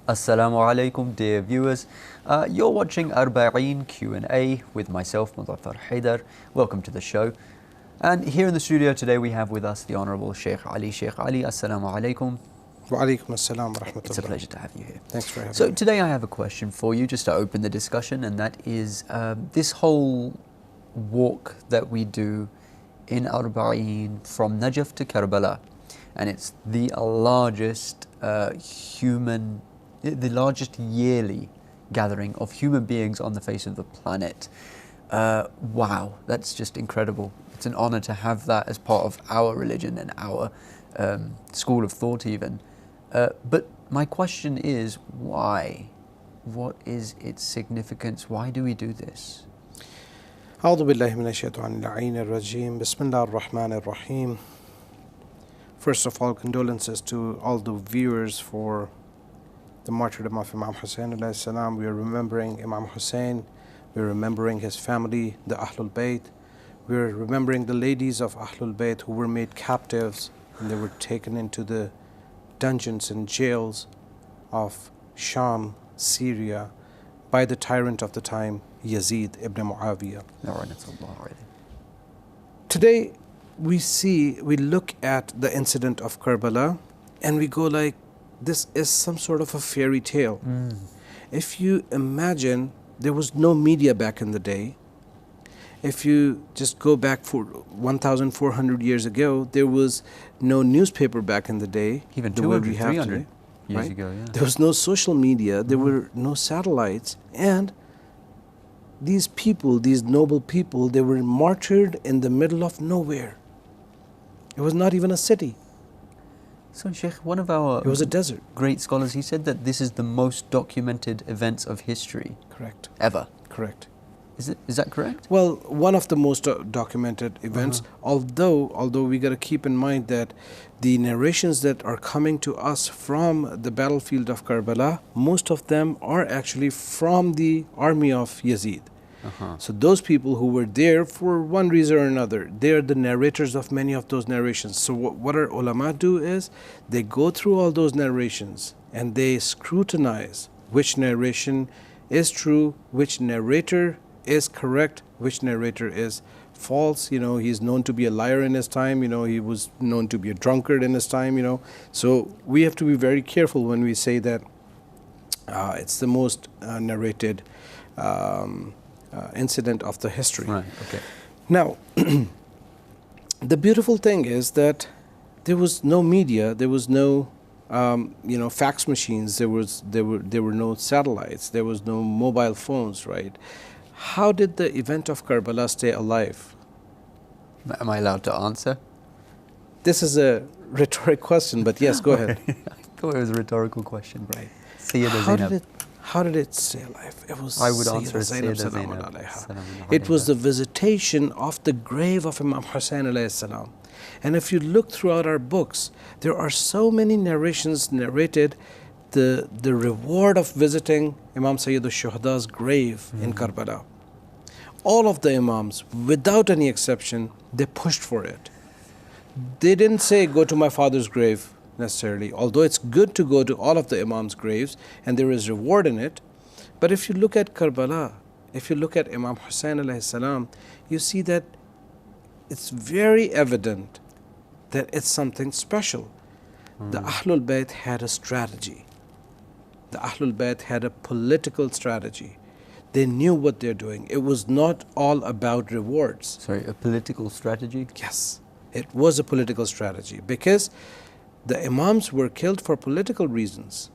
Assalamu alaikum, dear viewers. You're watching Arba'een Q&A with myself, Muzaffar Hyder. Welcome to the show. And here in the studio today we have with us the Honorable Sheikh Ali. Sheikh Ali, Assalamu alaikum. Wa alaikum assalam wa rahmatullah. It's a pleasure to have you here. Thanks for having me. So today I have a question for you just to open the discussion, and that is this whole walk that we do in Arba'een from Najaf to Karbala. And it's the largest the largest yearly gathering of human beings on the face of the planet. Wow, that's just incredible. It's an honor to have that as part of our religion and our school of thought even. But my question is, why? What is its significance? Why do we do this? A'udhu billahi minash shaitanir rajim. Bismillahir rahmanir rahim. First of all, condolences to all the viewers for the martyrdom of Imam Hussein alayhi salam. We are remembering Imam Hussein. We are remembering his family, the Ahlul Bayt. We are remembering the ladies of Ahlul Bayt who were made captives and they were taken into the dungeons and jails of Sham, Syria, by the tyrant of the time, Yazid ibn Muawiyah. Today, we look at the incident of Karbala and we go like, this is some sort of a fairy tale. If you imagine, there was no media back in the day. If you just go back for 1,400 years ago, there was no newspaper back in the day. Even 200, 300 years right? ago, yeah. There was no social media, there were no satellites, and these people, these noble people, they were martyred in the middle of nowhere. It was not even a city. So Sheikh, one of our It was a desert. great scholars, he said that this is the most documented events of history Correct. ever. Correct. Is that correct? Well, one of the most documented events, although we got to keep in mind that the narrations that are coming to us from the battlefield of Karbala, most of them are actually from the army of Yazid. So those people who were there for one reason or another, they are the narrators of many of those narrations. So what our ulama do is, they go through all those narrations and they scrutinize which narration is true, which narrator is correct, which narrator is false. You know, he's known to be a liar in his time, you know, he was known to be a drunkard in his time, you know. So we have to be very careful when we say that it's the most narrated incident of the history. Right, okay. Now, the beautiful thing is that there was no media, there was no fax machines, there were no satellites, there was no mobile phones, right? How did the event of Karbala stay alive? Am I allowed to answer? This is a rhetoric question, but yes, go ahead. I thought it was a rhetorical question. Right. How How did it stay alive? It was I would answer Zainab, Sayyida salamun Zainab. alayha. It was the visitation of the grave of Imam Hussein alayhi salam. And if you look throughout our books, there are so many narrations narrated the reward of visiting Imam Sayyid al-Shuhada's grave in Karbala. All of the Imams, without any exception, they pushed for it. They didn't say, go to my father's grave necessarily, although it's good to go to all of the Imams' graves and there is reward in it. But if you look at Karbala, if you look at Imam Hussein alayhi salam, you see that it's very evident that it's something special. The Ahlul Bayt had a strategy. The Ahlul Bayt had a political strategy. They knew what they're doing. It was not all about rewards. Sorry, a political strategy? Yes, it was a political strategy because the Imams were killed for political reasons.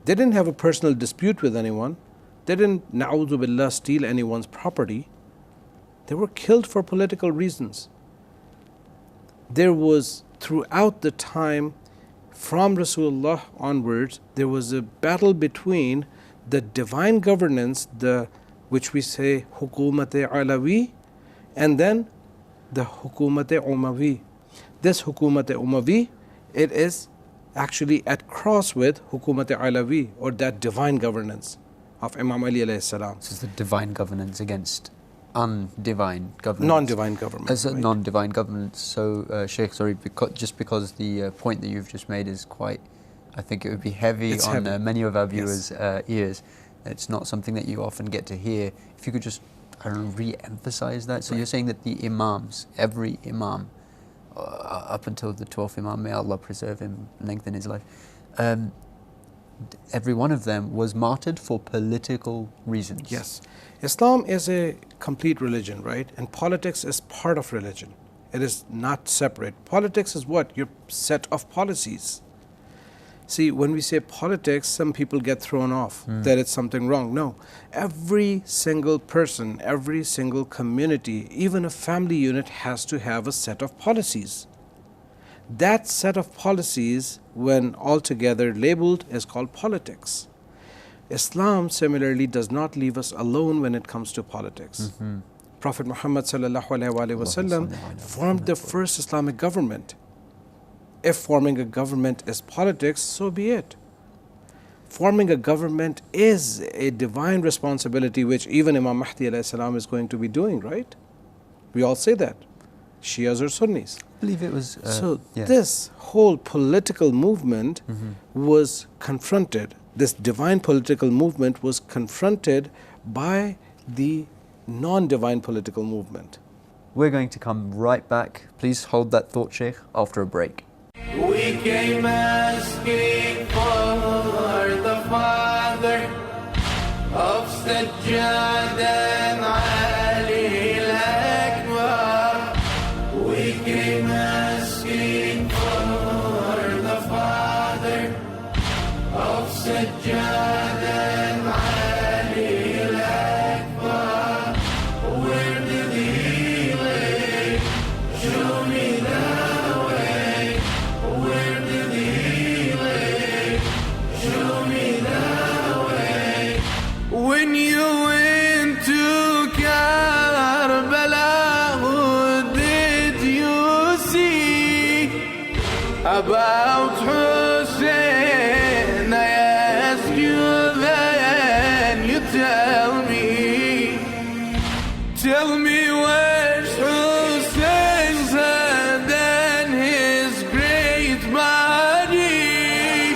They didn't have a personal dispute with anyone. They didn't, na'udhu billah, steal anyone's property. They were killed for political reasons. There was, throughout the time, from Rasulullah onwards, there was a battle between the divine governance, which we say Hukumat-e Alawi, and then the Hukumat-e Umawi. This Hukumat-e Umawi, it is actually at cross with Hukumat-e Alawi, or that divine governance of Imam Ali alayhi salam. This is the divine governance against undivine governance. Non-divine government. As a right? non-divine governance. So, Sheikh, sorry, because the point that you've just made is quite I think it would be heavy It's on heavy. many of our Yes. viewers' ears. It's not something that you often get to hear. If you could just, I don't know, re-emphasize that. So Right. you're saying that the imams, every imam, up until the 12th imam, may Allah preserve him, lengthen his life, every one of them was martyred for political reasons. Yes. Islam is a complete religion, right? And politics is part of religion. It is not separate. Politics is what? Your set of policies. See, when we say politics, some people get thrown off that it's something wrong. No. Every single person, every single community, even a family unit has to have a set of policies. That set of policies, when altogether labeled, is called politics. Islam similarly does not leave us alone when it comes to politics. Prophet Muhammad sallallahu alaihi wasallam formed the first Islamic government. If forming a government is politics, so be it. Forming a government is a divine responsibility which even Imam Mahdi alayhi salam is going to be doing, right? We all say that. Shias or Sunnis. I believe it was. This whole political movement was confronted, this divine political movement was confronted by the non-divine political movement. We're going to come right back. Please hold that thought, Sheikh, after a break. We came asking for the Father of Sajjad and Ali al-Akbar. We came asking for the Father of Sajjad and Ali al-Akbar. Where did he lay? Show me the way. Where did he lay? Show me the way. When you went to Karbala, who did you see? About Hussein, I ask you then, you tell me. Tell me where's Hussein's head and his great body.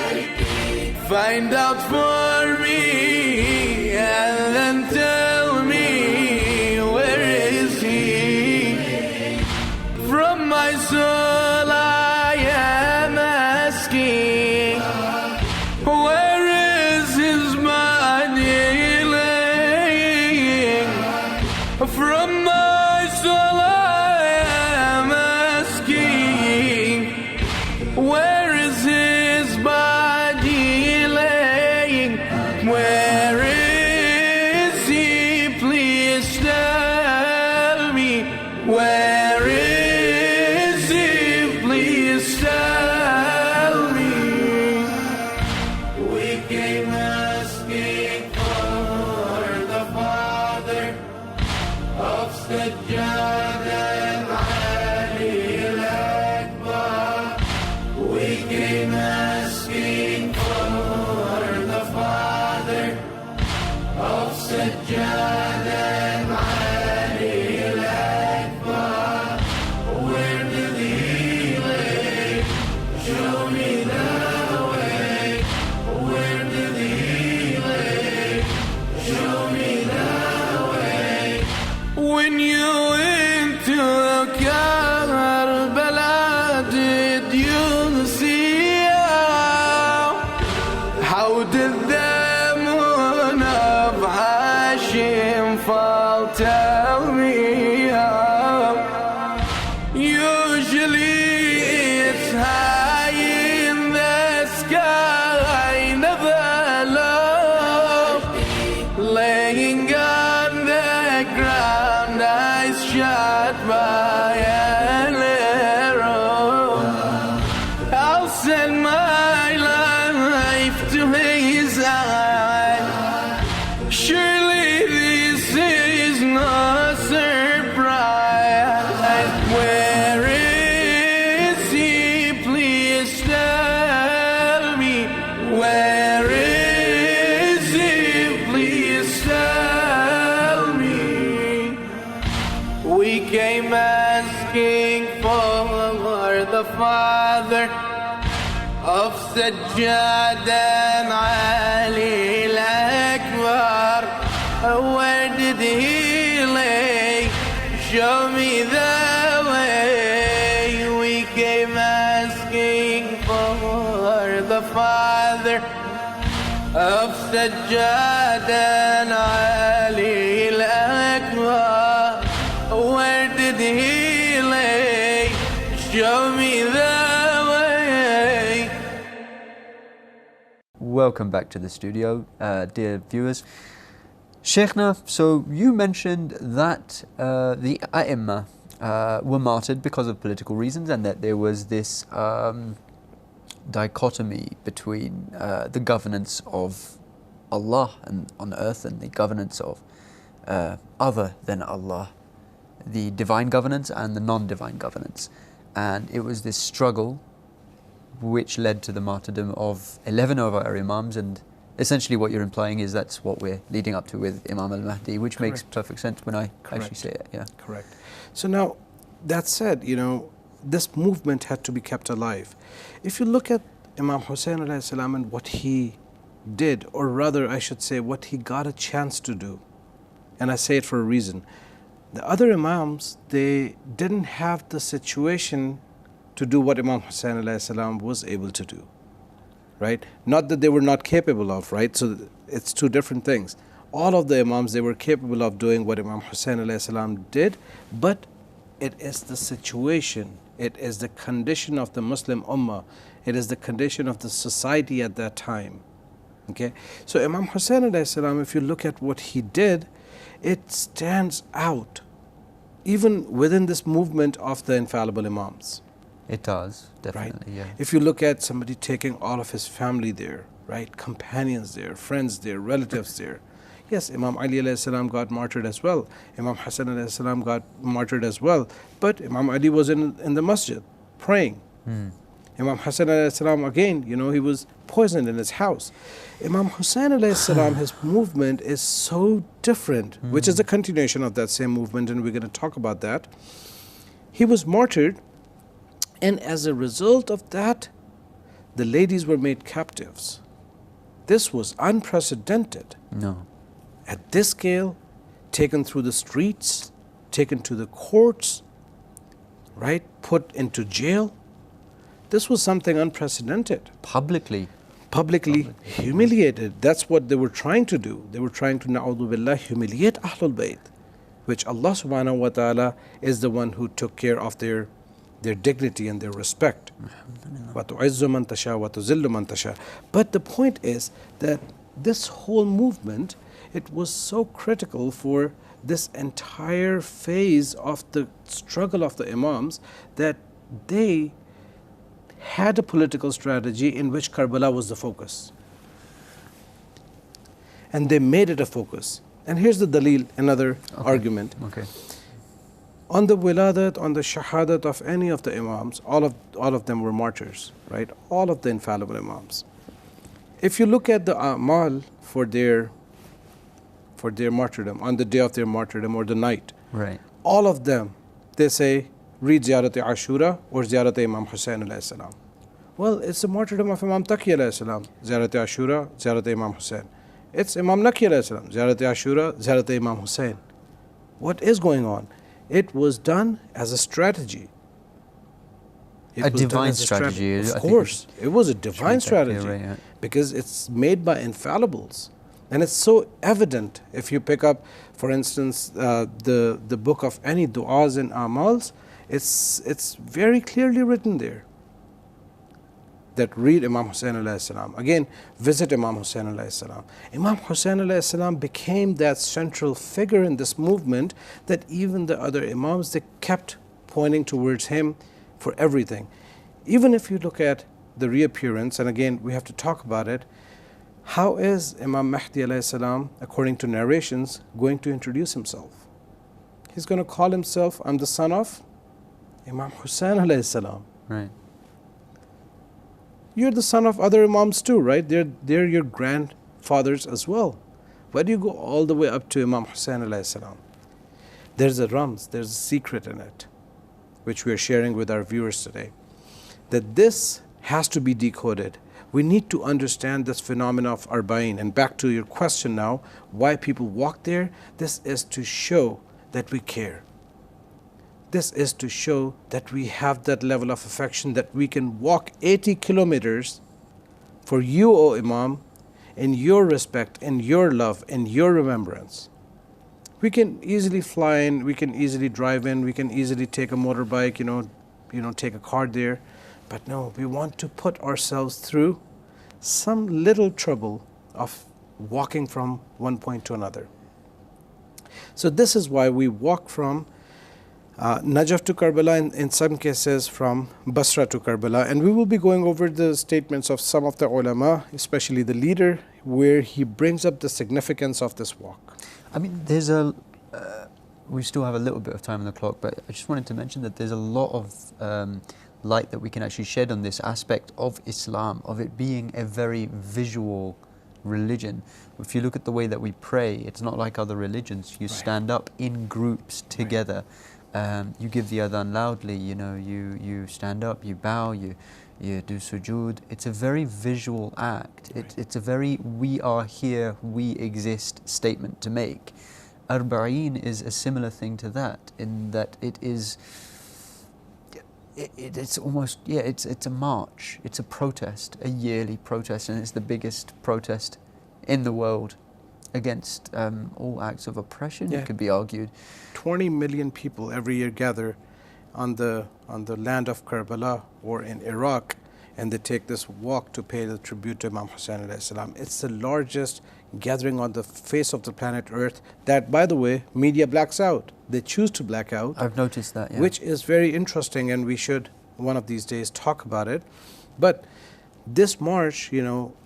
Find out for me and then tell me where is he. From my soul I am asking, where is his body laying? From my soul I am asking, where is his body laying? Where is he? Please tell me. Where is he? Please tell me. We came asking for the Father of Sajjad and Ali al-Akbar. We came asking for the Father of Sajjad and Ali al-Akbar. Where did he lay? Show me the way. Where did he lay? Show me the way. When you went to Karbala, did you see how did the moon of Hashim fall? Tell me how. Usually it's high in the sky, never low. Laying on the ground, eyes shot by an arrow. I'll send my life to his eye. Surely this is no surprise. Where is he? Please tell me. Where is he? Please tell me. We came asking for the Father of سجادة علي الأكبر. Where did he lay? Show me the way. We came asking for the Father of سجادة علي الأكبر. Where did he lay? Show me the way. Welcome back to the studio, dear viewers. Sheikhna, so you mentioned that the A'imma were martyred because of political reasons, and that there was this dichotomy between the governance of Allah and on earth and the governance of other than Allah, the divine governance and the non-divine governance. And it was this struggle which led to the martyrdom of 11 of our Imams, and essentially what you're implying is that's what we're leading up to with Imam al-Mahdi, which Correct. makes perfect sense when I Correct. actually say it. Yeah. Correct. So now, that said, this movement had to be kept alive. If you look at Imam Hussein alayhi salam and what he did, or rather I should say what he got a chance to do, and I say it for a reason. The other Imams, they didn't have the situation to do what Imam Hussein alayhi salam was able to do. Right? Not that they were not capable of, right? So it's two different things. All of the Imams, they were capable of doing what Imam Hussein alayhi salam did, but it is the situation, it is the condition of the Muslim Ummah, it is the condition of the society at that time. Okay? So Imam Hussein alayhi salam, if you look at what he did, it stands out even within this movement of the infallible Imams. It does, definitely, yeah. If you look at somebody taking all of his family there, right, companions there, friends there, relatives there. Yes, Imam Ali alayhi salam got martyred as well. Imam Hassan alayhi salam got martyred as well. But Imam Ali was in the masjid praying. Imam Hassan alayhi salam, again, he was poisoned in his house. Imam Hussein alayhi salam, his movement is so different, which is a continuation of that same movement, and we're going to talk about that. He was martyred, and as a result of that, the ladies were made captives. This was unprecedented. No. At this scale, taken through the streets, taken to the courts, right, put into jail. This was something unprecedented. Publicly Humiliated. That's what they were trying to do. They were trying to, na'udhu billah, humiliate Ahlul Bayt, which Allah subhanahu wa ta'ala is the one who took care of their dignity and their respect. But the point is that this whole movement, it was so critical for this entire phase of the struggle of the Imams that they had a political strategy in which Karbala was the focus. And they made it a focus. And here's the dalil, another argument. Okay. On the wiladat, on the shahadat of any of the Imams, all of them were martyrs, right? All of the infallible Imams. If you look at the a'mal for their martyrdom, on the day of their martyrdom or the night, Right. all of them, they say, read Ziyarat Ashura or Ziyarat Imam Hussein alayhi salam. Well, it's the martyrdom of Imam Taqi alayhi salam, Ziyarat Ashura, Ziyarat Imam Hussein. It's Imam Naqi alayhi salam, Ziyarat Ashura, Ziyarat Imam Hussein. What is going on? It was done as a strategy. A divine strategy. Of course, it was a divine strategy, right, yeah. because it's made by infallibles. And it's so evident if you pick up, for instance, the book of any du'as and amals, it's very clearly written there that read Imam Hussein alayhi salam. Again, visit Imam Hussein alayhi salam. Imam Hussein alayhi salam became that central figure in this movement that even the other Imams, they kept pointing towards him for everything. Even if you look at the reappearance, and again, we have to talk about it, how is Imam Mahdi alayhi salam, according to narrations, going to introduce himself? He's going to call himself, I'm the son of Imam Hussein alayhi salam. Right. You're the son of other Imams too, right? They're your grandfathers as well. Why do you go all the way up to Imam Hussein alayhi salam? There's a ramz, there's a secret in it, which we are sharing with our viewers today. That this has to be decoded. We need to understand this phenomena of Arba'een. And back to your question now, why people walk there? This is to show that we care. This is to show that we have that level of affection, that we can walk 80 kilometers for you, O Imam, in your respect, in your love, in your remembrance. We can easily fly in, we can easily drive in, we can easily take a motorbike, take a car there. But no, we want to put ourselves through some little trouble of walking from one point to another. So this is why we walk from Najaf to Karbala, in some cases from Basra to Karbala. And we will be going over the statements of some of the ulama, especially the leader, where he brings up the significance of this walk. I mean, we still have a little bit of time on the clock, but I just wanted to mention that there's a lot of light that we can actually shed on this aspect of Islam, of it being a very visual religion. If you look at the way that we pray, it's not like other religions. You stand up in groups together. You give the adhan loudly, you stand up, you bow, you do sujood. It's a very visual act. It's a very we are here, we exist statement to make. Arba'een is a similar thing to that, in that it's almost, it's a march, it's a protest, a yearly protest, and it's the biggest protest in the world against all acts of oppression, it could be argued. 20 million people every year gather on the land of Karbala or in Iraq, and they take this walk to pay the tribute to Imam Hussain alayhi salam. It's the largest gathering on the face of the planet Earth that, by the way, media blacks out. They choose to black out. I've noticed that, yeah. Which is very interesting, and we should one of these days talk about it. But this march,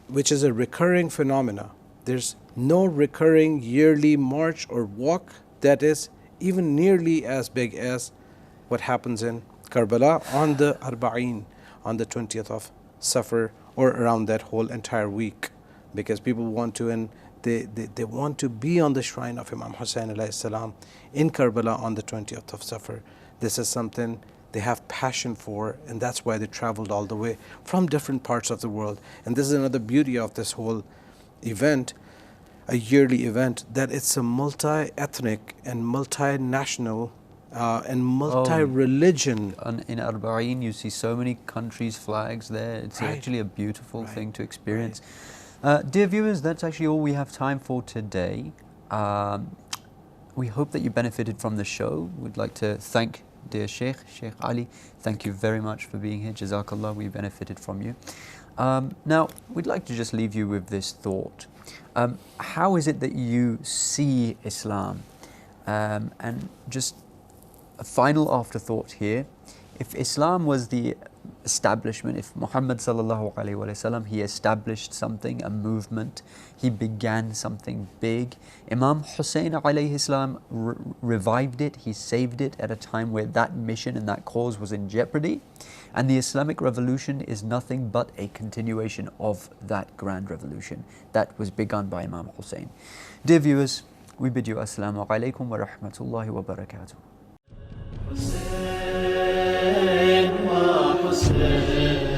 which is a recurring phenomena, there's no recurring yearly march or walk that is even nearly as big as what happens in Karbala on the Arba'een, on the 20th of Safar, or around that whole entire week, because people want to, and they want to be on the shrine of Imam Hussain alayhi salam in Karbala on the 20th of Safar. This is something they have passion for, and that's why they traveled all the way from different parts of the world. And this is another beauty of this whole event, a yearly event, that it's a multi-ethnic and multinational and multi-religion. In Arba'een, you see so many countries' flags there. It's actually a beautiful thing to experience. Dear viewers, that's actually all we have time for today. We hope that you benefited from the show. We'd like to thank dear Sheikh Ali. Thank you very much for being here. Jazakallah, we benefited from you. Now, we'd like to just leave you with this thought. How is it that you see Islam? And just a final afterthought here. If Islam was the establishment, if Muhammad sallallahu alaihi wasallam, he established something, a movement, he began something big. Imam Hussain alayhi salam revived it, he saved it at a time where that mission and that cause was in jeopardy. And the Islamic revolution is nothing but a continuation of that grand revolution that was begun by Imam Hussain. Dear viewers, we bid you assalamu alaikum wa rahmatullahi wa barakatuh. حسين وحسين